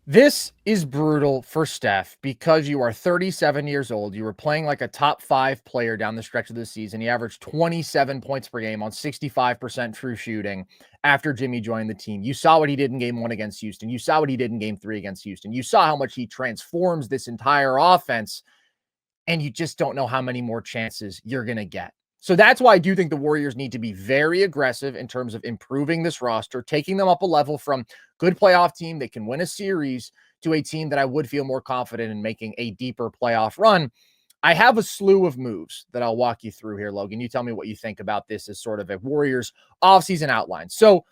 This is brutal for Steph because you are 37 years old. You were playing like a top 5 player down the stretch of the season. You averaged 27 points per game on 65% true shooting after Jimmy joined the team. You saw what he did in game 1 against Houston. You saw what he did in game 3 against Houston. You saw how much he transforms this entire offense, and you just don't know how many more chances you're going to get. So that's why I do think the Warriors need to be very aggressive in terms of improving this roster, taking them up a level from good playoff team that can win a series to a team that I would feel more confident in making a deeper playoff run. I have a slew of moves that I'll walk you through here, Logan. You tell me what you think about this as sort of a Warriors offseason outline. So,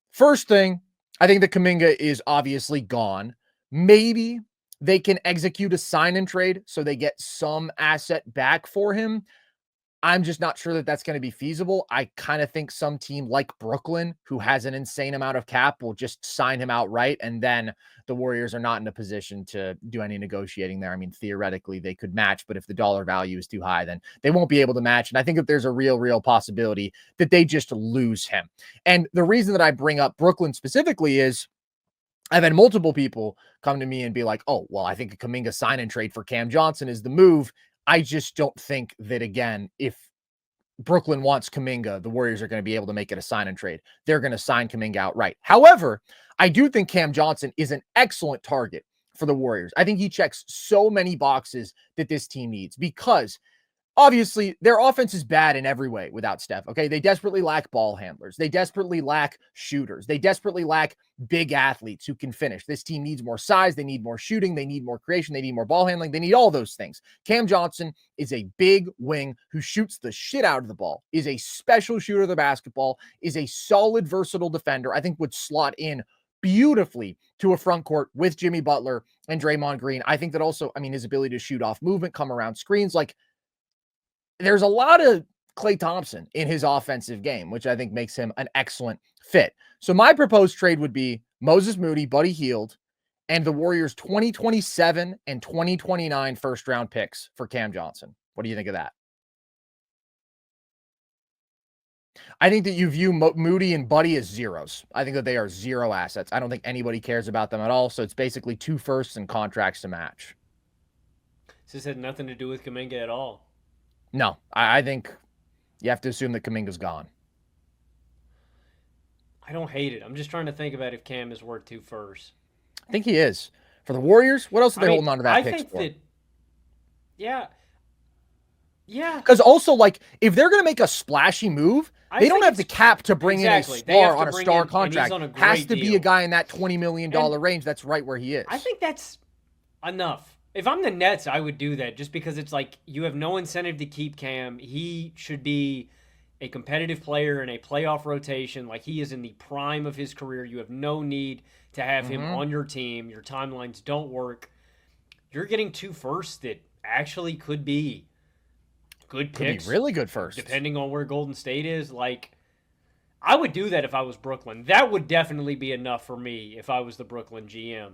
first thing, I think that Kuminga is obviously gone. Maybe they can execute a sign and trade so they get some asset back for him. I'm just not sure that that's going to be feasible. I kind of think some team like Brooklyn, who has an insane amount of cap, will just sign him outright. And then the Warriors are not in a position to do any negotiating there. I mean, theoretically, they could match, but if the dollar value is too high, then they won't be able to match. And I think that there's a real possibility that they just lose him. And the reason that I bring up Brooklyn specifically is I've had multiple people come to me and be like, oh, well, I think a Kuminga sign and trade for Cam Johnson is the move. I just don't think that, again, if Brooklyn wants Kuminga, the Warriors are going to be able to make it a sign and trade. They're going to sign Kuminga outright. However, I do think Cam Johnson is an excellent target for the Warriors. I think he checks so many boxes that this team needs because obviously their offense is bad in every way without Steph. Okay. They desperately lack ball handlers. They desperately lack shooters. They desperately lack big athletes who can finish. This team needs more size. They need more shooting. They need more creation. They need more ball handling. They need all those things. Cam Johnson is a big wing who shoots the shit out of the ball, is a special shooter of the basketball, is a solid, versatile defender. I think would slot in beautifully to a front court with Jimmy Butler and Draymond Green. I think that also, I mean, his ability to shoot off movement, come around screens, like there's a lot of Klay Thompson in his offensive game, which I think makes him an excellent fit. So my proposed trade would be Moses Moody, Buddy Hield, and the Warriors 2027 and 2029 first round picks for Cam Johnson. What do you think of that? I think that you view Moody and Buddy as zeros. I think that they are zero assets. I don't think anybody cares about them at all. So it's basically 2 firsts and contracts to match. This had nothing to do with Kaminga at all. No, I think you have to assume that Kuminga's gone. I don't hate it. I'm just trying to think about if Cam is worth two firsts. I think he is. For the Warriors, what else are I they mean, holding on to that I picks think for? that, yeah, yeah. Because also, like, if they're going to make a splashy move, I they don't think have the it's cap to bring in a exactly. They have star to on a bring star in, and he's contract. on a Has great to be a deal. guy in that $20 million And range. That's right where he is. I think that's enough. If I'm the Nets, I would do that just because it's like you have no incentive to keep Cam. He should be a competitive player in a playoff rotation. Like he is in the prime of his career. You have no need to have him on your team. Your timelines don't work. You're getting two firsts that actually could be good Could be picks, really good first. depending on where Golden State is. Like, I would do that if I was Brooklyn. That would definitely be enough for me if I was the Brooklyn GM.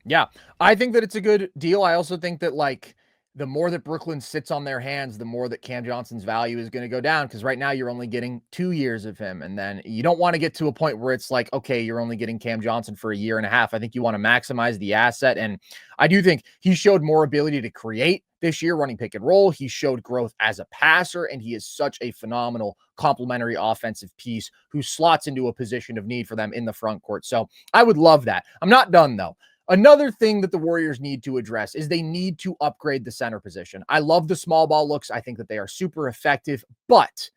Yeah, I think that it's a good deal. I also think that, like, the more that Brooklyn sits on their hands, the more that Cam Johnson's value is going to go down because right now you're only getting 2 years of him. And then you don't want to get to a point where it's like, okay, you're only getting Cam Johnson for a year and a half. I think you want to maximize the asset. And I do think he showed more ability to create this year running pick and roll. He showed growth as a passer, and he is such a phenomenal complementary offensive piece who slots into a position of need for them in the front court. So I would love that. I'm not done, though. Another thing that the Warriors need to address is they need to upgrade the center position. I love the small ball looks. I think that they are super effective, but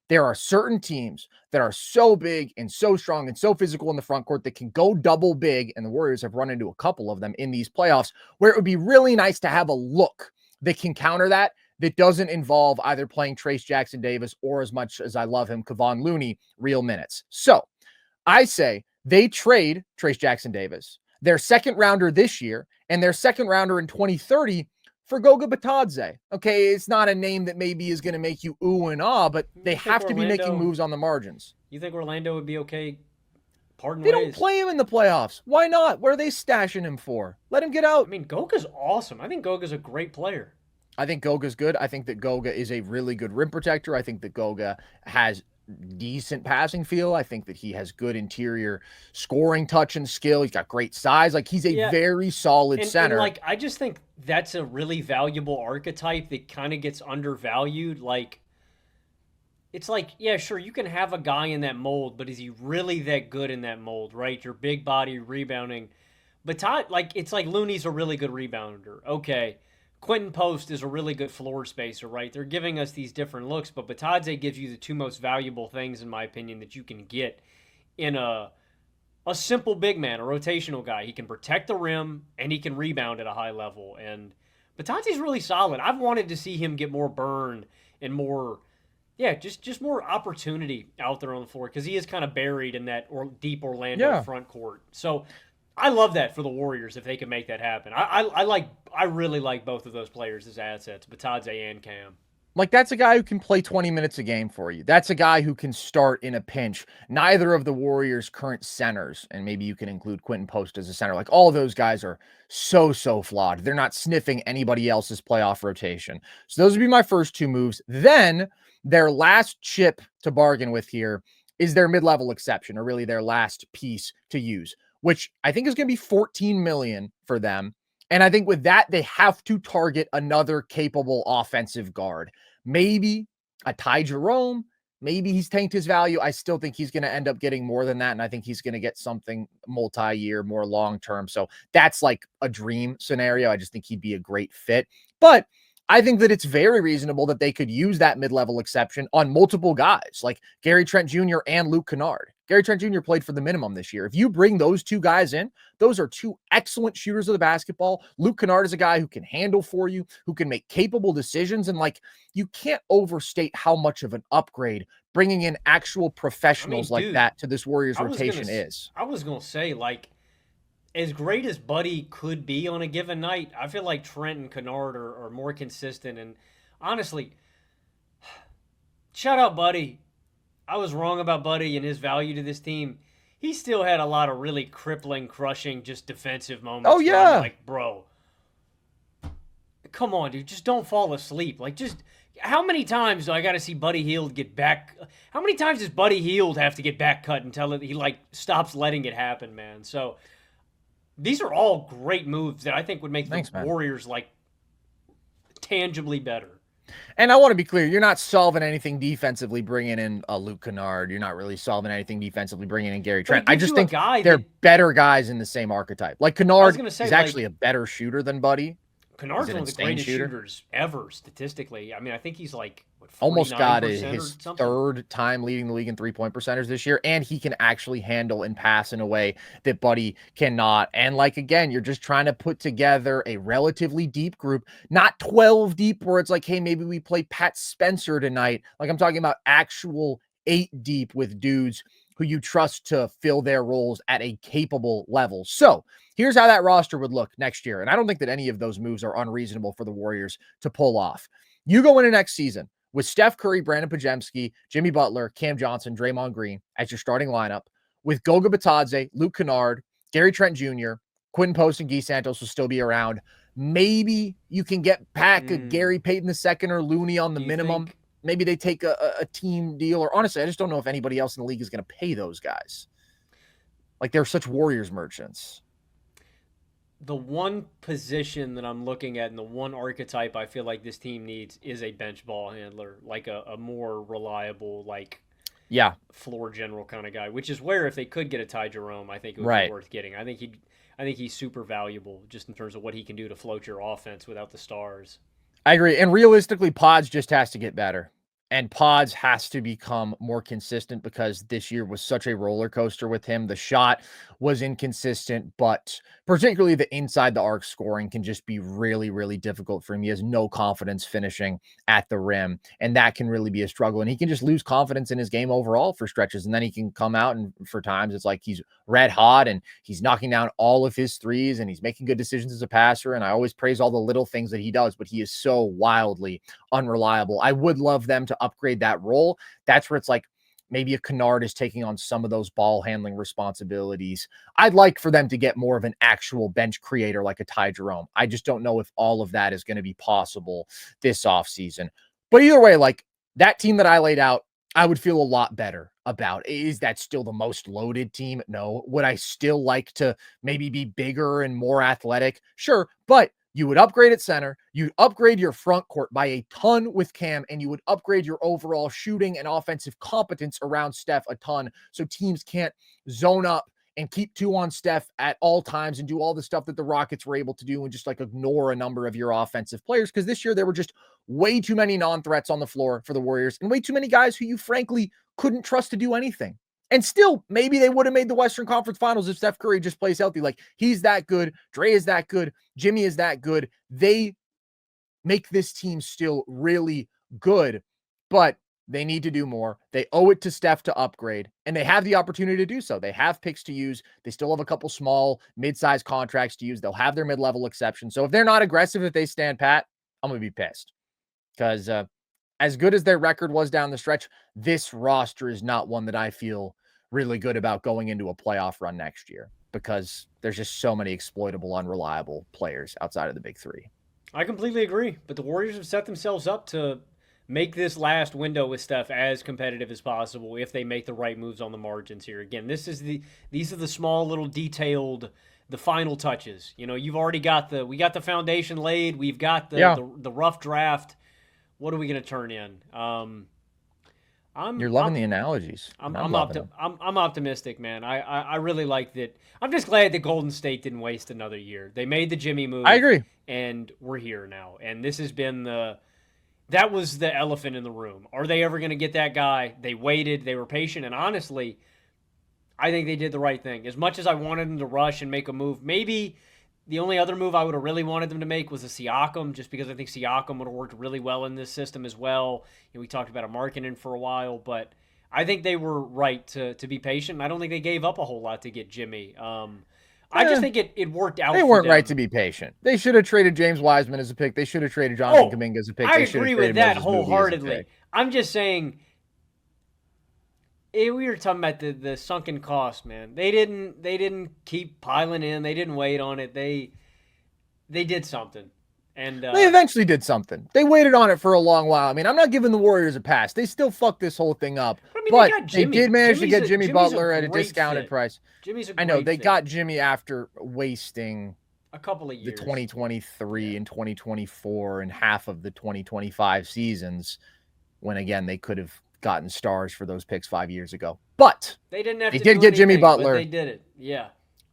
there are certain teams that are so big and so strong and so physical in the front court that can go double big, and the Warriors have run into a couple of them in these playoffs, where it would be really nice to have a look that can counter that doesn't involve either playing Trace Jackson Davis or, as much as I love him, Kevon Looney, real minutes. So I say they trade Trace Jackson Davis, their second rounder this year, and their second rounder in 2030 for Goga Batadze. Okay, it's not a name that maybe is going to make you ooh and ah, but they have to be making moves on the margins. You think Orlando would be okay parting They don't ways? play him in the playoffs. Why not? What are they stashing him for? Let him get I out. mean, Goga's awesome. I think Goga's a great player. I think Goga's good. I think that Goga is a really good rim protector. I think that Goga has decent passing feel. I think that he has good interior scoring touch and skill. He's got great size. Like, he's a Yeah, very solid and center. like I just think that's a really valuable archetype that kind of gets undervalued. Like it's like, yeah, sure, you can have a guy in that mold, but is he really that good in that mold, right? Your big body rebounding. But Todd, like, it's like Looney's a really good rebounder. Okay. Quentin Post is a really good floor spacer, right? They're giving us these different looks, but Batadze gives you the two most valuable things, in my opinion, that you can get in a simple big man, a rotational guy. He can protect the rim and he can rebound at a high level. And Batadze's really solid. I've wanted to see him get more burn and more, yeah, just more opportunity out there on the floor because he is kind of buried in that deep Orlando Yeah. front court. So I love that for the Warriors if they can make that happen. I really like both of those players as assets, Batadze and Cam. Like, that's a guy who can play 20 minutes a game for you. That's a guy who can start in a pinch. Neither of the Warriors' current centers, and maybe you can include Quentin Post as a center, like, all those guys are so flawed. They're not sniffing anybody else's playoff rotation. So those would be my first two moves. Then their last chip to bargain with here is their mid-level exception, or really their last piece to use, which I think is going to be 14 million for them. And I think with that, they have to target another capable offensive guard. Maybe a Ty Jerome. Maybe he's tanked his value. I still think he's going to end up getting more than that. And I think he's going to get something multi-year, more long-term. So that's like a dream scenario. I just think he'd be a great fit. But I think that it's very reasonable that they could use that mid-level exception on multiple guys like Gary Trent Jr. and Luke Kennard. Gary Trent Jr. played for the minimum this year. If you bring those two guys in, those are two excellent shooters of the basketball. Luke Kennard is a guy who can handle for you, who can make capable decisions. And like, you can't overstate how much of an upgrade bringing in actual I mean, professionals like dude, that to this Warriors rotation is. I was gonna say like as great as Buddy could be on a given night, I feel like Trent and Kennard are more consistent. And honestly, shout out Buddy. I was wrong about Buddy and his value to this team. He still had a lot of really crippling, crushing, just defensive moments. Oh, Where I'm yeah. like, bro, come on, dude, just don't fall asleep. Like, just how many times do I got to see Buddy Hield get back? How many times does Buddy Hield have to get back cut until he like stops letting it happen, man? So these are all great moves that I think would make the Thanks, man. Warriors like tangibly better. And I want to be clear, you're not solving anything defensively bringing in a Luke Kennard. You're not really solving anything defensively bringing in Gary Trent. I just think they're better guys in the same archetype. Like, Kennard is actually a better shooter than Buddy. Kennard's one of the greatest shooters ever statistically. I mean, I think he's like almost got his something. third time leading the league in three-point percenters this year, and he can actually handle and pass in a way that Buddy cannot. And like, again, you're just trying to put together a relatively deep group, not 12 deep where it's like, hey, maybe we play Pat Spencer tonight. Like, I'm talking about actual 8 deep with dudes who you trust to fill their roles at a capable level. So here's how that roster would look next year. And I don't think that any of those moves are unreasonable for the Warriors to pull off. You go into next season with Steph Curry, Brandon Pajemski, Jimmy Butler, Cam Johnson, Draymond Green as your starting lineup, with Goga Batadze, Luke Kennard, Gary Trent Jr., Quentin Post, and Guy Santos will still be around. Maybe you can get back a Gary Payton II or Looney on the minimum. Maybe they take a team deal, or honestly, I just don't know if anybody else in the league is going to pay those guys. Like, they're such Warriors merchants. The one position that I'm looking at and the one archetype I feel like this team needs is a bench ball handler, like a more reliable, like floor general kind of guy, which is where if they could get a Ty Jerome, I think it would be worth getting. I think he's super valuable just in terms of what he can do to float your offense without the stars. I agree. And realistically, Pods just has to get better. And Pods has to become more consistent because this year was such a roller coaster with him. The shot was inconsistent, but particularly the inside the arc scoring can just be really, really difficult for him. He has no confidence finishing at the rim, and that can really be a struggle. And he can just lose confidence in his game overall for stretches. And then he can come out and for times it's like he's red hot and he's knocking down all of his threes and he's making good decisions as a passer. And I always praise all the little things that he does, but he is so wildly unreliable. I would love them to upgrade that role. That's where it's like maybe a Kennard is taking on some of those ball handling responsibilities. I'd like for them to get more of an actual bench creator like a Ty Jerome. I just don't know if all of that is going to be possible this offseason. But either way, like that team that I laid out, I would feel a lot better about. Is that still the most loaded team? No. Would I still like to maybe be bigger and more athletic? Sure. But you would upgrade at center. You'd upgrade your front court by a ton with Cam, and you would upgrade your overall shooting and offensive competence around Steph a ton. So teams can't zone up and keep two on Steph at all times and do all the stuff that the Rockets were able to do and just like ignore a number of your offensive players. Because this year there were just way too many non-threats on the floor for the Warriors and way too many guys who you frankly couldn't trust to do anything. And still, maybe they would have made the Western Conference Finals if Steph Curry just plays healthy. Like, he's that good. Dre is that good. Jimmy is that good. They make this team still really good, but they need to do more. They owe it to Steph to upgrade, and they have the opportunity to do so. They have picks to use. They still have a couple small, mid-sized contracts to use. They'll have their mid-level exceptions. So if they're not aggressive, if they stand pat, I'm going to be pissed. Because as good as their record was down the stretch, this roster is not one that I feel really good about going into a playoff run next year, because there's just so many exploitable, unreliable players outside of the big three. I completely agree, but the Warriors have set themselves up to make this last window with Steph as competitive as possible if they make the right moves on the margins here. Again, these are the small little detailed, the final touches. You know, you've already got we got the foundation laid. We've got the rough draft. What are we going to turn in? You're loving the analogies. I'm optimistic, man. I really like that. I'm just glad that Golden State didn't waste another year. They made the Jimmy move. I agree. And we're here now. And this has been that was the elephant in the room. Are they ever going to get that guy? They waited. They were patient. And honestly, I think they did the right thing. As much as I wanted them to rush and make a move, maybe the only other move I would have really wanted them to make was a Siakam, just because I think Siakam would have worked really well in this system as well. You know, we talked about a Markkanen for a while, but I think they were right to be patient. I don't think they gave up a whole lot to get Jimmy. I just think it worked out. They weren't right to be patient. They should have traded James Wiseman as a pick. They should have traded Jonathan Kuminga as a pick. I agree with that wholeheartedly. I'm just saying, we were talking about the sunken cost, man. They didn't keep piling in. They didn't wait on it. They did something. And they eventually did something. They waited on it for a long while. I mean, I'm not giving the Warriors a pass. They still fucked this whole thing up. But they did manage to get Jimmy Butler at a discounted price. I know they got Jimmy after wasting a couple of years, the 2023 and 2024 and half of the 2025 seasons, when again they could have gotten stars for those picks 5 years ago. But they didn't have they did get Jimmy Butler. They did it. Yeah.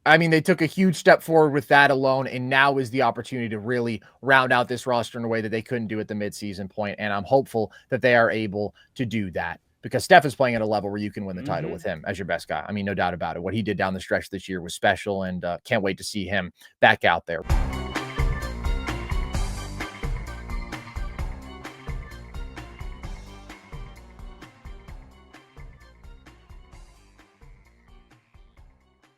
I mean, they took a huge step forward with that alone, and now is the opportunity to really round out this roster in a way that they couldn't do at the midseason point. And I'm hopeful that they are able to do that, because Steph is playing at a level where you can win the title with him as your best guy. I mean, no doubt about it. What he did down the stretch this year was special, and can't wait to see him back out there.